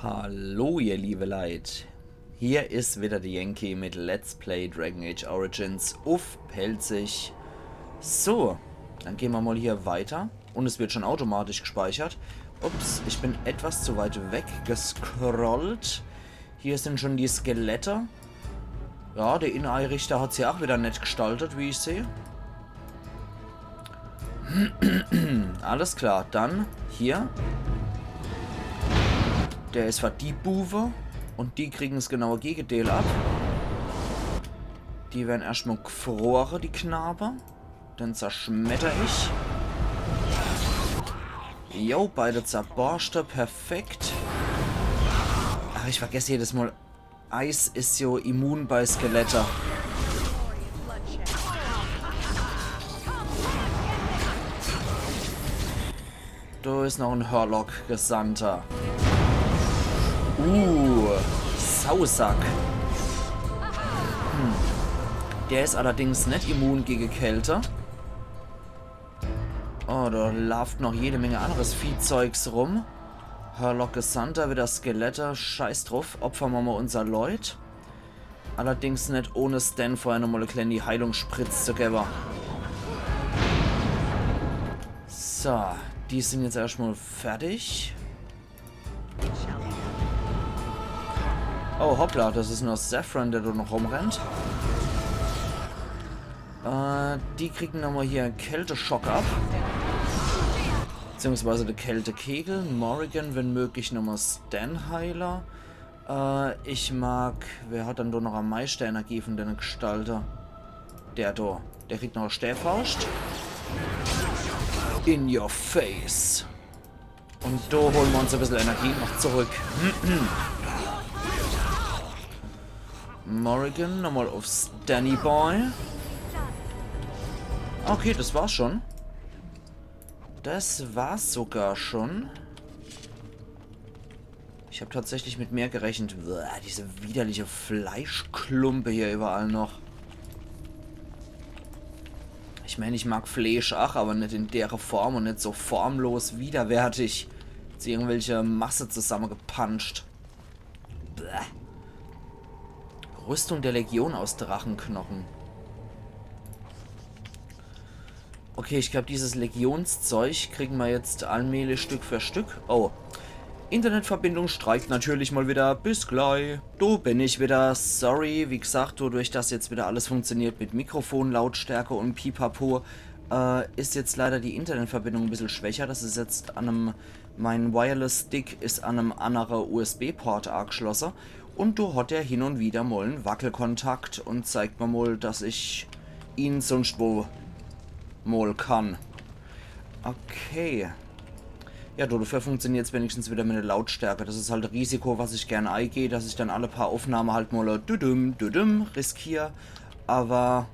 Hallo ihr liebe Leid, hier ist wieder der Yankee mit Let's Play Dragon Age Origins auf Pelzig. So, dann gehen wir mal hier weiter und es wird schon automatisch gespeichert. Ups, ich bin etwas zu weit weg gescrollt. Hier sind schon die Skelette. Ja, der Inneneinrichter hat sie auch wieder nett gestaltet, wie ich sehe. Alles klar, dann hier. Der ist die Buwe und die kriegen das genaue Gegenteil ab. Die werden erstmal gefroren, die Knabe. Dann zerschmetter ich. Jo, beide zerborschte, perfekt. Ach, ich vergesse jedes Mal. Eis ist so immun bei Skeletter. Da ist noch ein Hurlock-Gesandter. Sausack. Der ist allerdings nicht immun gegen Kälte. Oh, da läuft noch jede Menge anderes Viehzeugs rum. Hurlock Gesandter, wieder Skelette. Scheiß drauf, opfern wir mal unser Leut. Allerdings nicht ohne Stan vorher nochmal eine kleine Heilungsspritz zu geben. So, die sind jetzt erstmal fertig. Oh, hoppla, das ist nur Saffron, der da noch rumrennt. Die kriegen nochmal hier einen Kälteschock ab. Beziehungsweise der Kältekegel. Morrigan, wenn möglich, nochmal Stan-Heiler. Ich mag... Wer hat dann da noch am meisten Energie von den Gestalter? Der da. Der kriegt noch eine Stäbfaust. In your face. Und da holen wir uns ein bisschen Energie noch zurück. Morrigan, nochmal auf Stanny Boy. Okay, das war's schon. Das war's sogar schon. Ich habe tatsächlich mit mehr gerechnet. Uah, diese widerliche Fleischklumpe hier überall noch. Ich meine, ich mag Fleisch auch, aber nicht in der Form und nicht so formlos widerwärtig. Jetzt irgendwelche Masse zusammengepanscht. Bäh. Rüstung der Legion aus Drachenknochen. Okay, ich glaube, dieses Legionszeug kriegen wir jetzt allmählich Stück für Stück. Oh, Internetverbindung streikt natürlich mal wieder. Bis gleich. Du bin ich wieder. Sorry, wie gesagt, dadurch, dass jetzt wieder alles funktioniert mit Mikrofon, Lautstärke und Pipapo, ist jetzt leider die Internetverbindung ein bisschen schwächer. Das ist jetzt an einem... Mein Wireless-Stick ist an einem anderen USB-Port angeschlossen. Und da hat er hin und wieder mal einen Wackelkontakt und zeigt mir mal, dass ich ihn sonst wo mal kann. Okay. Ja, dafür funktioniert es wenigstens wieder mit der Lautstärke. Das ist halt ein Risiko, was ich gerne eingehe, dass ich dann alle paar Aufnahmen halt mal riskiere. Aber...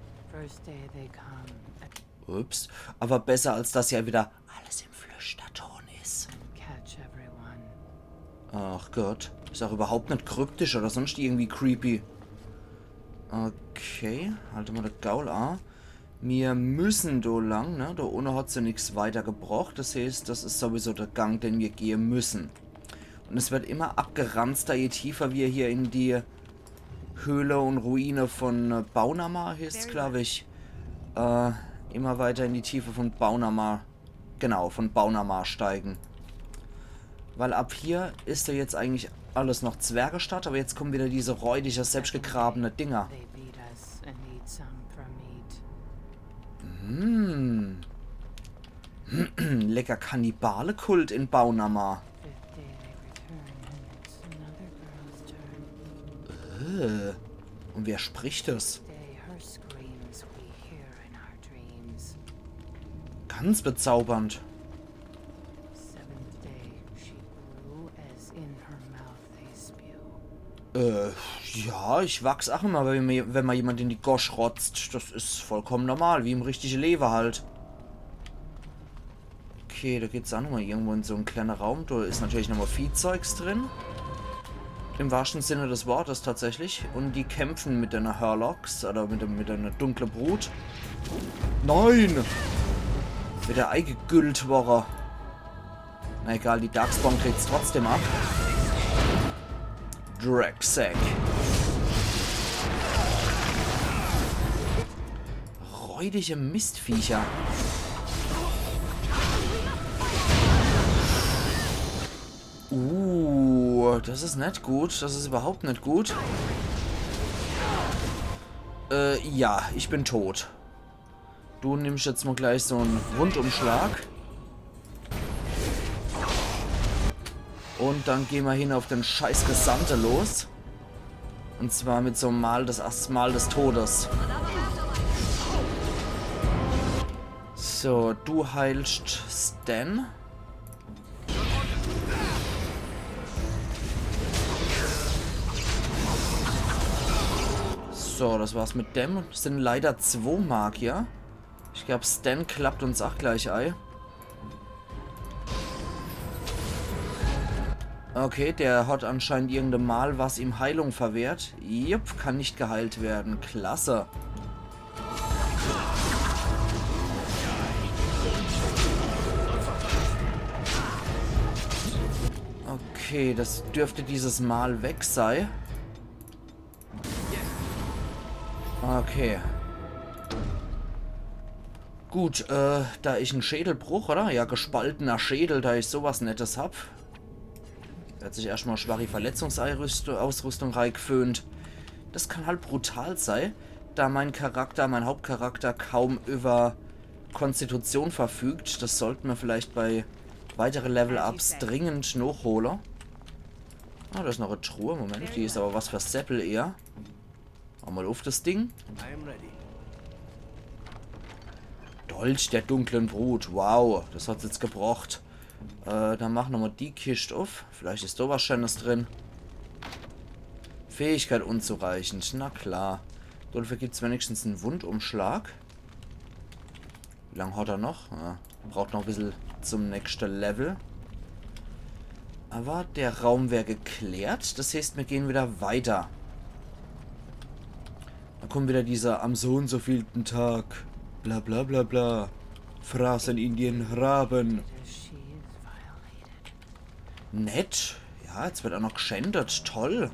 Ups. Aber besser, als dass ja wieder alles im Flüsterton ist. Ach Gott. Ist auch überhaupt nicht kryptisch oder sonst irgendwie creepy. Okay. Halte mal den Gaul an. Wir müssen da lang, ne? Da ohne hat sie nichts weiter gebraucht. Das heißt, das ist sowieso der Gang, den wir gehen müssen. Und es wird immer abgeranzter, je tiefer wir hier in die Höhle und Ruine von Baunama, heißt glaube ich. Immer weiter in die Tiefe von Baunama. Genau, von Baunama steigen. Weil ab hier ist ja jetzt eigentlich alles noch Zwergestadt, aber jetzt kommen wieder diese räudige, selbstgegrabene Dinger. Lecker Kannibale-Kult in Baunama. Und wer spricht das? Ganz bezaubernd. Ja, ich wachs auch immer, wenn man jemand in die Gosch rotzt. Das ist vollkommen normal, wie im richtigen Leben halt. Okay, da geht's auch nochmal irgendwo in so einen kleinen Raum. Da ist natürlich nochmal Viehzeugs drin. Im wahrsten Sinne des Wortes tatsächlich. Und die kämpfen mit einer Hurlocks oder mit einer dunklen Brut. Nein! Mit der eingegüllt worden. Na egal, die Darkspawn kriegt's trotzdem ab. Dragsack. Räudige Mistviecher. Das ist nicht gut. Das ist überhaupt nicht gut. Ja, ich bin tot. Du nimmst jetzt mal gleich so einen Rundumschlag. Und dann gehen wir hin auf den scheiß Gesandte los. Und zwar mit so einem Mal des Todes. So, du heilst Stan. So, das war's mit dem. Es sind leider 2 Magier. Ich glaube, Stan klappt uns auch gleich ein. Okay, der hat anscheinend irgendein Mal, was ihm Heilung verwehrt. Jupp, kann nicht geheilt werden. Klasse. Okay, das dürfte dieses Mal weg sein. Okay. Gut, da ich einen Schädelbruch, oder? Ja, gespaltener Schädel, da ich sowas Nettes hab. Wird sich erstmal schwache Verletzungsausrüstung reingeföhnt. Das kann halt brutal sein, da mein Hauptcharakter, kaum über Konstitution verfügt. Das sollten wir vielleicht bei weiteren Level-Ups dringend nachholen. Ah, da ist noch eine Truhe. Moment, die ist aber was für Seppel eher. Mach mal auf das Ding. Dolch der dunklen Brut. Wow, das hat's jetzt gebraucht. Dann machen wir mal die Kiste auf. Vielleicht ist da was Schönes drin. Fähigkeit unzureichend. Na klar. Dafür gibt es wenigstens einen Wundumschlag. Wie lange hat er noch? Ja, braucht noch ein bisschen zum nächsten Level. Aber der Raum wäre geklärt. Das heißt, wir gehen wieder weiter. Da kommt wieder dieser am so und so vielten Tag. Bla bla bla bla. Fraßen in den Raben. Nett. Ja, jetzt wird auch noch geschändet. Toll.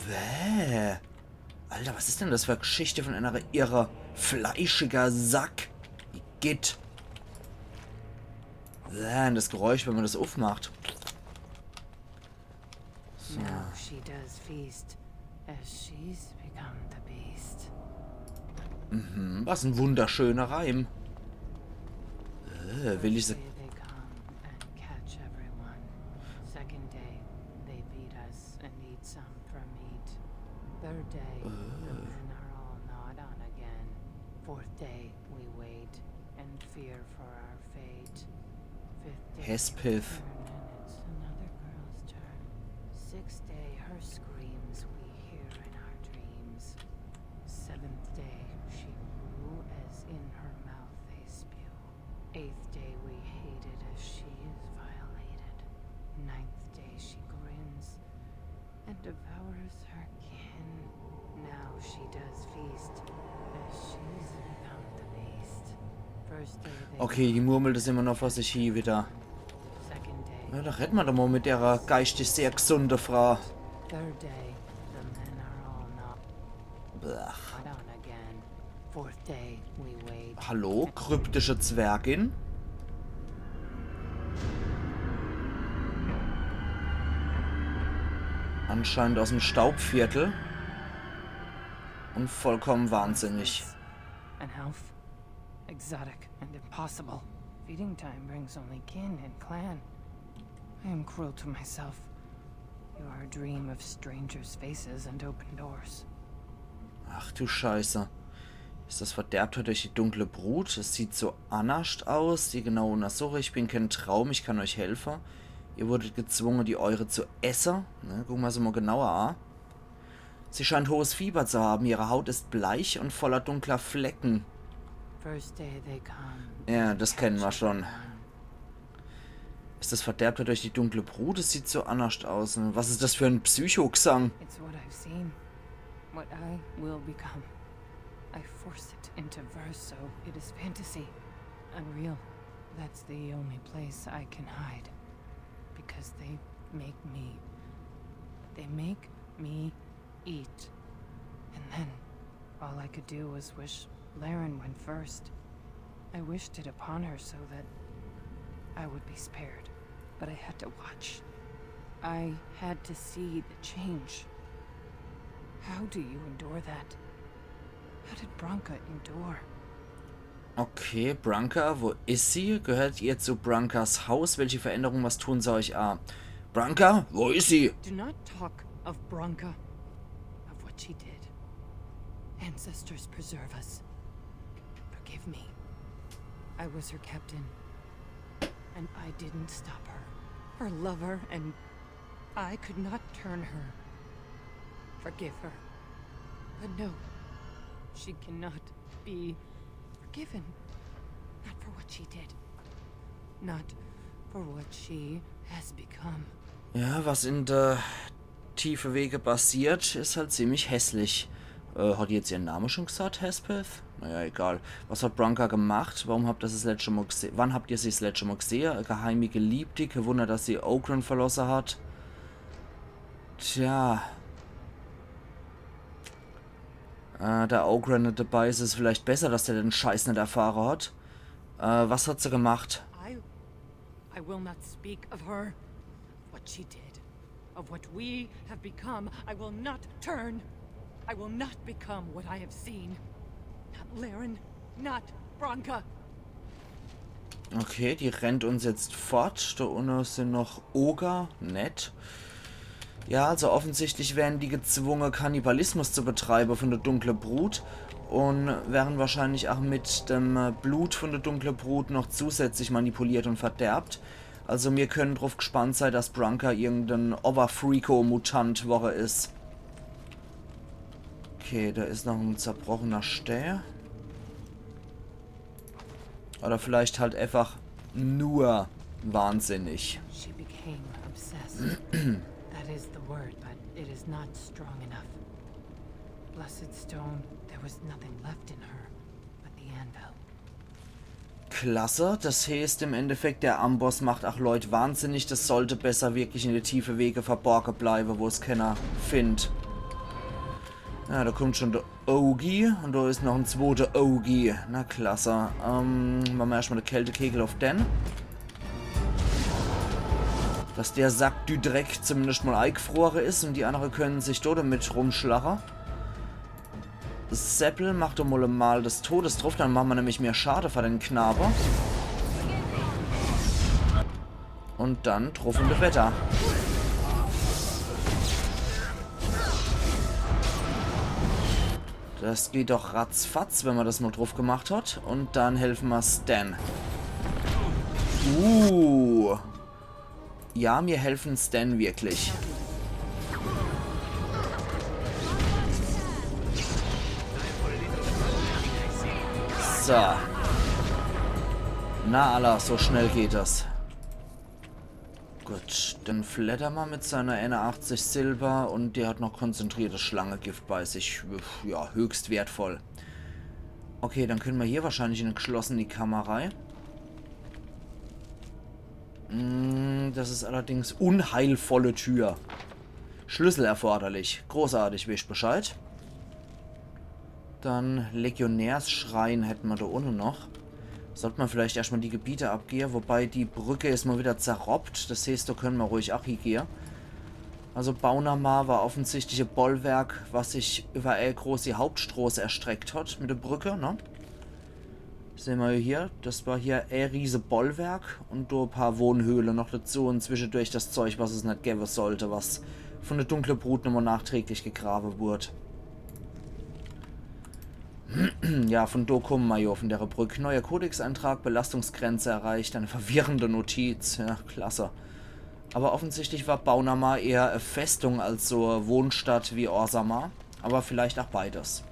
Wäh. Alter, was ist denn das für eine Geschichte von einer irrer fleischiger Sack? Wie geht? Wäh, das Geräusch, wenn man das aufmacht. So. Was ein wunderschöner Reim. Will ich sie... Hespith. Okay, die murmelt es immer noch vor sich hin wieder. Ja, da retten wir doch mal mit der geistig sehr gesunde Frau. Blach. Hallo, kryptische Zwergin? Anscheinend aus dem Staubviertel. Und vollkommen wahnsinnig. Exotic and impossible. Feeding time brings only kin and clan. I am cruel to myself. You are a dream of strangers' faces and open doors. Ach du Scheiße. Ist das verderbt durch die dunkle Brut? Es sieht so anascht aus. Die genau untersuche. Ich bin kein Traum, ich kann euch helfen. Ihr wurdet gezwungen, die eure zu essen. Ne, gucken wir sie mal genauer an. Sie scheint hohes Fieber zu haben. Ihre Haut ist bleich und voller dunkler Flecken. Ja, das kennen wir schon. Ist das verderbt durch die dunkle Brut? Es sieht so anascht aus. Was ist das für ein Psychogesang? What I will become. I force it into verse, so it is fantasy. Unreal. That's the only place I can hide. Because they make me... They make me eat. And then, all I could do was wish Laren went first. I wished it upon her so that I would be spared. But I had to watch. I had to see the change. How do you endure that? How did Branka endure? Okay, Branka, wo ist sie? Gehört ihr zu Brankas Haus? Welche Veränderungen, was tun sie euch an? Branka, wo ist sie? Do not talk of Branka, of what she did. Ancestors preserve us. Forgive me. I was her captain, and I didn't stop her. Her lover, and I could not turn her. Forgive her. But no, she cannot be forgiven. Not for what she did. Not for what she has become. Ja, was in der tiefe Wege passiert, ist halt ziemlich hässlich. Hat die jetzt ihren Namen schon gesagt, Hespeth? Naja, egal. Was hat Branka gemacht? Warum habt ihr sie das letzte Mal gesehen? Wann habt ihr sie das letzte Mal gesehen? Eine geheime Geliebte? Gewundert, dass sie Ogren verlassen hat? Tja. Da Ogren nicht dabei ist, ist es vielleicht besser, dass der den Scheiß nicht erfahren hat. Was hat sie gemacht? I will not speak of her. What she did. Of what we have become. I will not turn. I will not become what I have seen. Not Laren. Not Branka. Okay, die rennt uns jetzt fort. Da unten sind noch Oger. Nett. Ja, also offensichtlich werden die gezwungen, Kannibalismus zu betreiben von der dunklen Brut. Und werden wahrscheinlich auch mit dem Blut von der dunklen Brut noch zusätzlich manipuliert und verderbt. Also wir können drauf gespannt sein, dass Branka irgendein Overfreako-Mutant Woche ist. Okay, da ist noch ein zerbrochener Stäher. Oder vielleicht halt einfach nur wahnsinnig. She became obsessed. That is the word, but it is not strong enough. Blessed stone, there was nothing left in her but the anvil. Klasse, das heißt im Endeffekt, der Amboss macht auch Leute wahnsinnig. Das sollte besser wirklich in die tiefe Wege verborgen bleiben, wo es keiner findet. Ja, da kommt schon der Ogi und da ist noch ein zweiter Ogi. Na klasse. Machen wir erstmal den Kältekegel auf den. Dass der Sack du Dreck zumindest mal eingefroren ist und die anderen können sich dort damit rumschlagen. Seppel macht doch mal des Todes drauf, dann machen wir nämlich mehr Schade für den Knaber. Und dann truffende Wetter. Das geht doch ratzfatz, wenn man das mal drauf gemacht hat. Und dann helfen wir Stan. Ja, mir helfen Stan wirklich. So. Na Allah, so schnell geht das. Gut, dann flattern wir mit seiner N80 Silber und der hat noch konzentriertes Schlangengift bei sich. Ja, höchst wertvoll. Okay, dann können wir hier wahrscheinlich in eine geschlossene Kammer. Das ist allerdings unheilvolle Tür. Schlüssel erforderlich. Großartig, wisst Bescheid. Dann Legionärsschrein hätten wir da unten noch. Sollte man vielleicht erstmal die Gebiete abgehen, wobei die Brücke ist mal wieder zerrobbt. Das heißt, da können wir ruhig auch hingehen. Also Baunamar war offensichtlich ein Bollwerk, was sich über große Hauptstraße erstreckt hat mit der Brücke, ne? Sehen wir hier, das war hier ein riese Bollwerk und da ein paar Wohnhöhlen noch dazu und zwischendurch das Zeug, was es nicht geben sollte, was von der dunklen Brut nochmal nachträglich gegraben wurde. Ja, von da kommen wir ja von der Brücke. Neuer Kodexeintrag, Belastungsgrenze erreicht, eine verwirrende Notiz. Ja, klasse. Aber offensichtlich war Baunamar eher eine Festung als so eine Wohnstadt wie Orzammar. Aber vielleicht auch beides.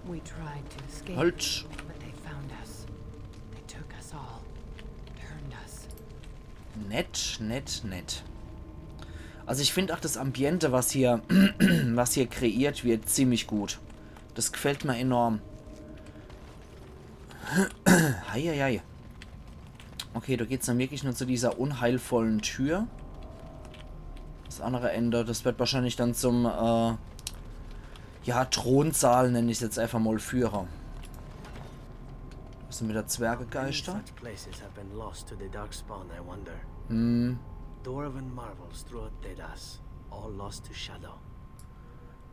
We tried to escape, Halt! but they found us. They took us all. Turned us. Nett, nett, nett. Also ich finde auch das Ambiente, was hier kreiert wird, ziemlich gut. Das gefällt mir enorm. Heieiei. Okay, da geht es dann wirklich nur zu dieser unheilvollen Tür. Das andere Ende, das wird wahrscheinlich dann zum, ja, Thronsaal, nenne ich es jetzt einfach mal, Führer. Das sind wieder Zwergegeister. Hm.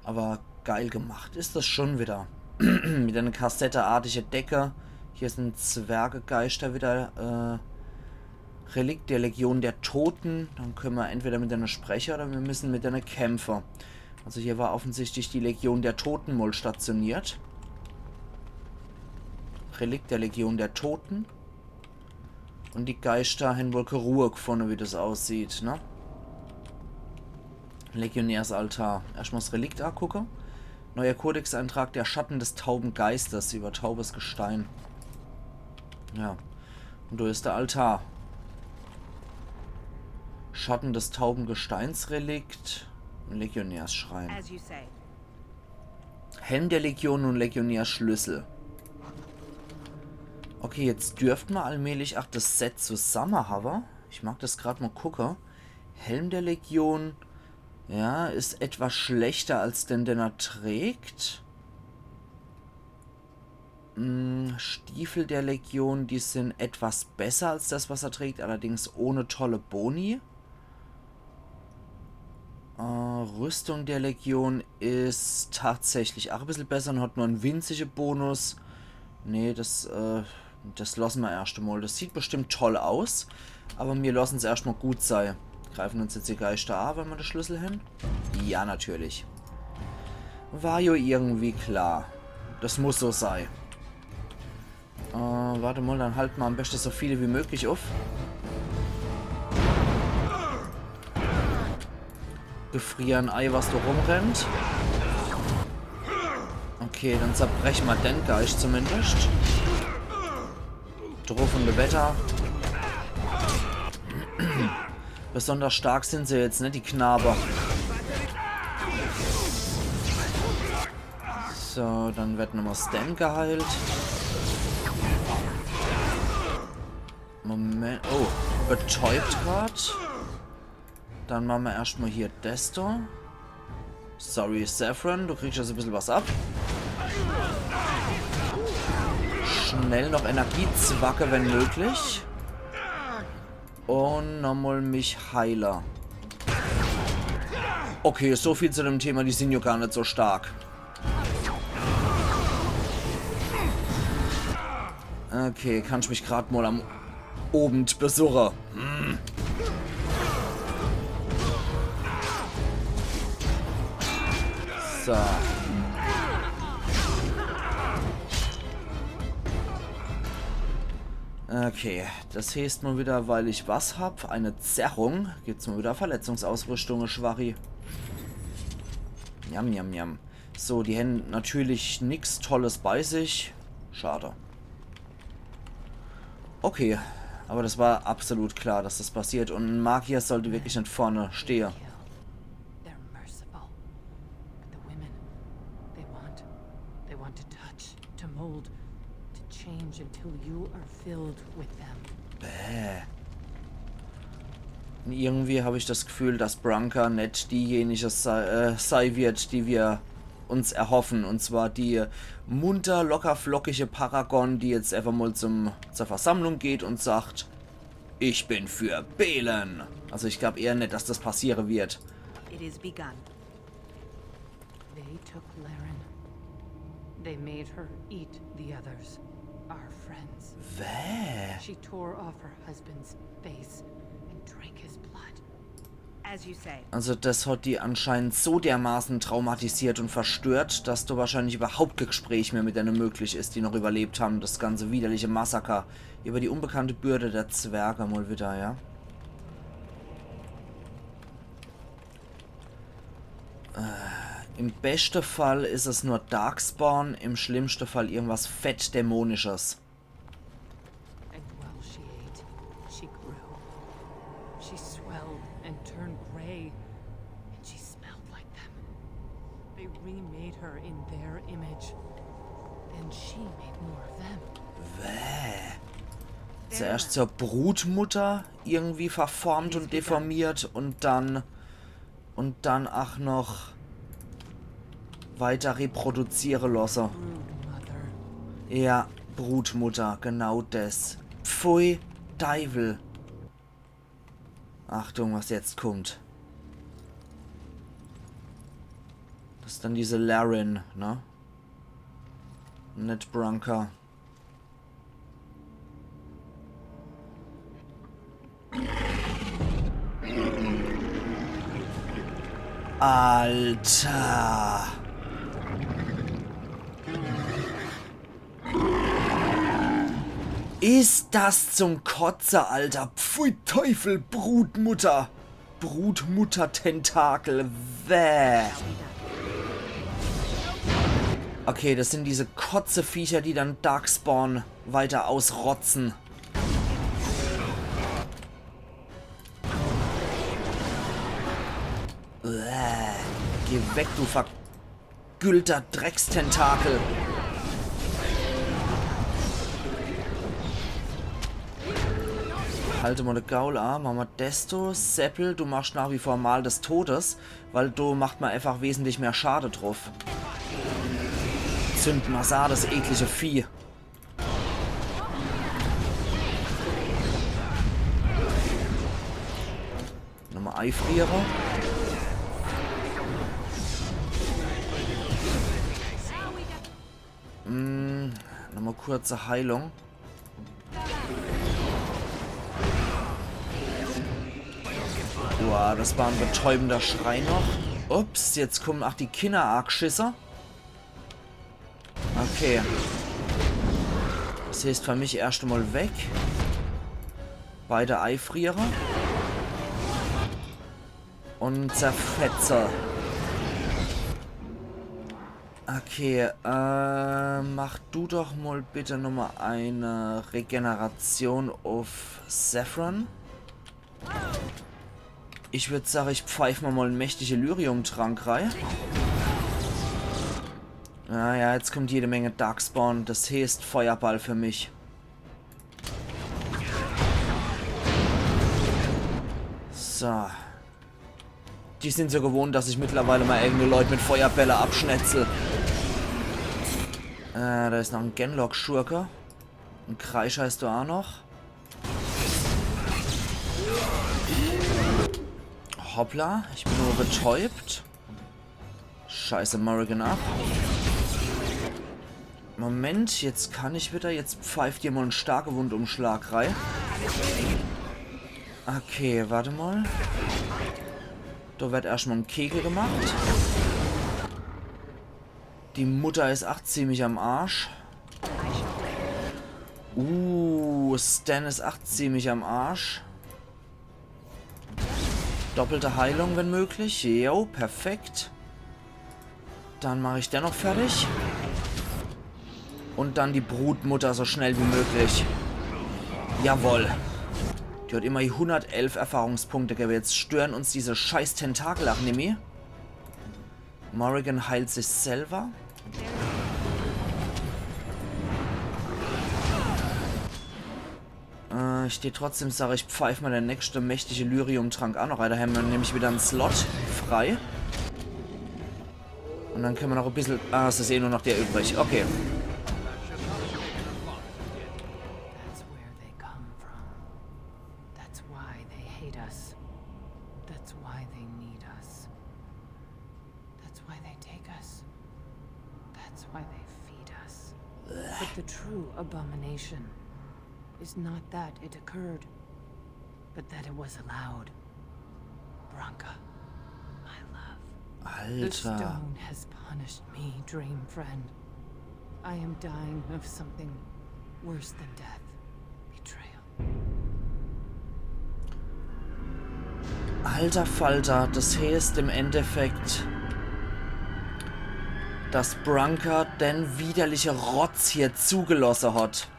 Aber geil gemacht ist das schon wieder. Mit einer kassetteartige Decke. Hier sind Zwergegeister wieder. Relikt der Legion der Toten. Dann können wir entweder mit einer Sprecher oder wir müssen mit einer Kämpfer. Also hier war offensichtlich die Legion der Toten mal stationiert. Relikt der Legion der Toten. Und die Geister haben wohl keine Ruhe gefunden, wie das aussieht, ne? Legionärsaltar. Erstmal das Relikt angucken. Neuer Kodexeintrag, der Schatten des tauben Geistes über taubes Gestein. Ja. Und da ist der Altar. Schatten des tauben Gesteinsrelikt. Und Legionärsschrein. Helm der Legion und Legionärschlüssel. Okay, jetzt dürften wir allmählich auch das Set zusammen haben. Ich mag das gerade mal gucken. Helm der Legion, ja, ist etwas schlechter als den er trägt. Stiefel der Legion, die sind etwas besser als das, was er trägt, allerdings ohne tolle Boni. Rüstung der Legion ist tatsächlich auch ein bisschen besser und hat nur einen winzigen Bonus. Nee, das lassen wir erst einmal. Das sieht bestimmt toll aus, aber wir lassen es erstmal gut sein. Greifen uns jetzt die Geister an, wenn wir den Schlüssel haben? Ja, natürlich. War ja irgendwie klar. Das muss so sein. Warte mal, dann halten wir am besten so viele wie möglich auf. Gefrieren Ei, was da rumrennt. Okay, dann zerbrechen wir den Geist zumindest. Drohende Wetter. Besonders stark sind sie jetzt, ne, die Knaber. So, dann wird nochmal Stan geheilt. Moment. Oh, betäubt gerade. Dann machen wir erstmal hier Desto. Sorry, Saffron, du kriegst jetzt ein bisschen was ab. Schnell noch Energiezwacke, wenn möglich. Und nochmal mich Heiler. Okay, so viel zu dem Thema, die sind ja gar nicht so stark. Okay, kann ich mich gerade mal am Abend besuchen. So. Okay, das heißt mal wieder, weil ich was hab. Eine Zerrung. Gibt's mal wieder Verletzungsausrüstung, Schwachi. Jam, jam, jam. So, die haben natürlich nichts Tolles bei sich. Schade. Okay, aber das war absolut klar, dass das passiert. Und ein Magier sollte wirklich nicht vorne stehen. Bäh. Und irgendwie habe ich das Gefühl, dass Branka nicht diejenige sei wird, die wir uns erhoffen. Und zwar die munter, locker, flockige Paragon, die jetzt einfach mal zur Versammlung geht und sagt, ich bin für Belen. Also ich glaube eher nicht, dass das passieren wird. It is begun. They took Laren. They made her eat the others, our friends. Wäh. She tore off her husband's face and drank his blood. As you say. Also das hat die anscheinend so dermaßen traumatisiert und verstört, dass da wahrscheinlich überhaupt kein Gespräch mehr mit denen möglich ist, die noch überlebt haben. Das ganze widerliche Massaker über die unbekannte Bürde der Zwerge mal wieder, ja. Im besten Fall ist es nur Darkspawn, im schlimmsten Fall irgendwas Fettdämonisches. And while she ate, she grew. She swelled and turned gray, and she smelled like them. They remade her in their image. Then she made more of them. Wäh. zuerst zur Brutmutter irgendwie verformt und deformiert und dann auch noch weiter reproduziere lassen. Ja, Brutmutter, genau das. Pfui, Teufel. Achtung, was jetzt kommt. Das ist dann diese Laren, ne? Nicht Branka. Alter. Ist das zum Kotze, Alter? Pfui Teufel, Brutmutter. Brutmutter-Tentakel. Wäh. Okay, das sind diese Kotzeviecher, die dann Darkspawn weiter ausrotzen. Geh weg, du vergüllter Dreckstentakel. Halte mal den Gaul an, machen wir desto. Seppel, du machst nach wie vor Mal des Todes, weil du macht man einfach wesentlich mehr Schade drauf. Zünd Masar, das eklige Vieh. Nochmal Eifrierer. Nochmal kurze Heilung. Boah, das war ein betäubender Schrei noch. Ups, jetzt kommen auch die Kinder-Arc-Schisser. Okay. Das heißt für mich erst einmal weg. Beide Eifrierer. Und Zerfetzer. Okay, mach du doch mal bitte nochmal eine Regeneration auf Saffron. Ich würde sagen, ich pfeife mal einen mächtigen Lyrium-Trank rein. Naja, jetzt kommt jede Menge Darkspawn. Das heißt Feuerball für mich. So. Die sind so gewohnt, dass ich mittlerweile mal irgendeine Leute mit Feuerbälle abschnetzel. Da ist noch ein Genlock-Schurke. Ein Kreischer ist da auch noch. Hoppla, ich bin nur betäubt. Scheiße, Morrigan ab. Moment, jetzt kann ich wieder. Jetzt pfeift hier mal einen starken Wundumschlag rein. Okay, warte mal. Da wird erstmal ein Kegel gemacht. Die Mutter ist auch ziemlich am Arsch. Stan ist auch ziemlich am Arsch. Doppelte Heilung, wenn möglich. Jo, perfekt. Dann mache ich dennoch fertig. Und dann die Brutmutter so schnell wie möglich. Jawohl. Die hat immer 111 Erfahrungspunkte gegeben. Jetzt stören uns diese scheiß Tentakel-Achnemi. Morrigan heilt sich selber. Ich stehe trotzdem, sage ich, pfeife mal der nächste mächtige Lyrium-Trank auch noch rein. Da haben wir nämlich wieder einen Slot frei. Und dann können wir noch ein bisschen... Ah, es ist eh nur noch der übrig. Okay. But the true abomination is not that it occurred, but that it was allowed. Branka, my love. The Alter. stone has punished me, dream friend. I am dying of something worse than death. Betrayal. Alter Falter, das heißt im Endeffekt, dass Branka den widerliche Rotz hier zugelassen hat.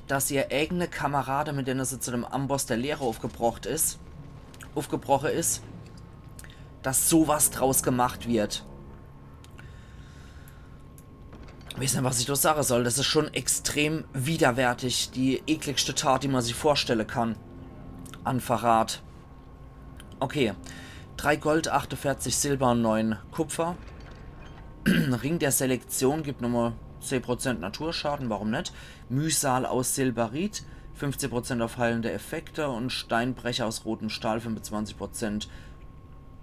Dass ihr eigene Kamerade, mit denen sie zu dem Amboss der Lehre aufgebrochen ist, dass sowas draus gemacht wird. weiß nicht, was ich da sagen soll. Das ist schon extrem widerwärtig. Die ekligste Tat, die man sich vorstellen kann. An Verrat. Okay. 3 Gold, 48 Silber und 9 Kupfer. Ring der Selektion gibt nochmal 10% Naturschaden, warum nicht? Mühsal aus Silberit, 15% auf heilende Effekte und Steinbrecher aus rotem Stahl, 25%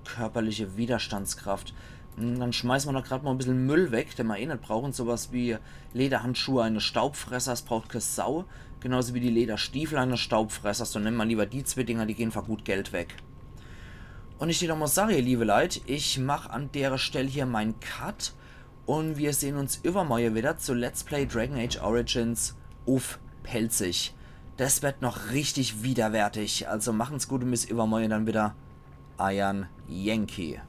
körperliche Widerstandskraft. Dann schmeißen wir da gerade mal ein bisschen Müll weg, den wir eh nicht brauchen. Sowas wie Lederhandschuhe eines Staubfressers braucht keine Sau. Genauso wie die Lederstiefel eines Staubfressers. So nennen wir lieber die zwei Dinger, die gehen für gut Geld weg. Und ich dir noch mal sage, ihr liebe Leute, ich mache an der Stelle hier meinen Cut. Und wir sehen uns übermorgen wieder zu Let's Play Dragon Age Origins auf Pelzig. Das wird noch richtig widerwärtig. Also machen's gut und bis übermorgen dann wieder. Iron Yankee.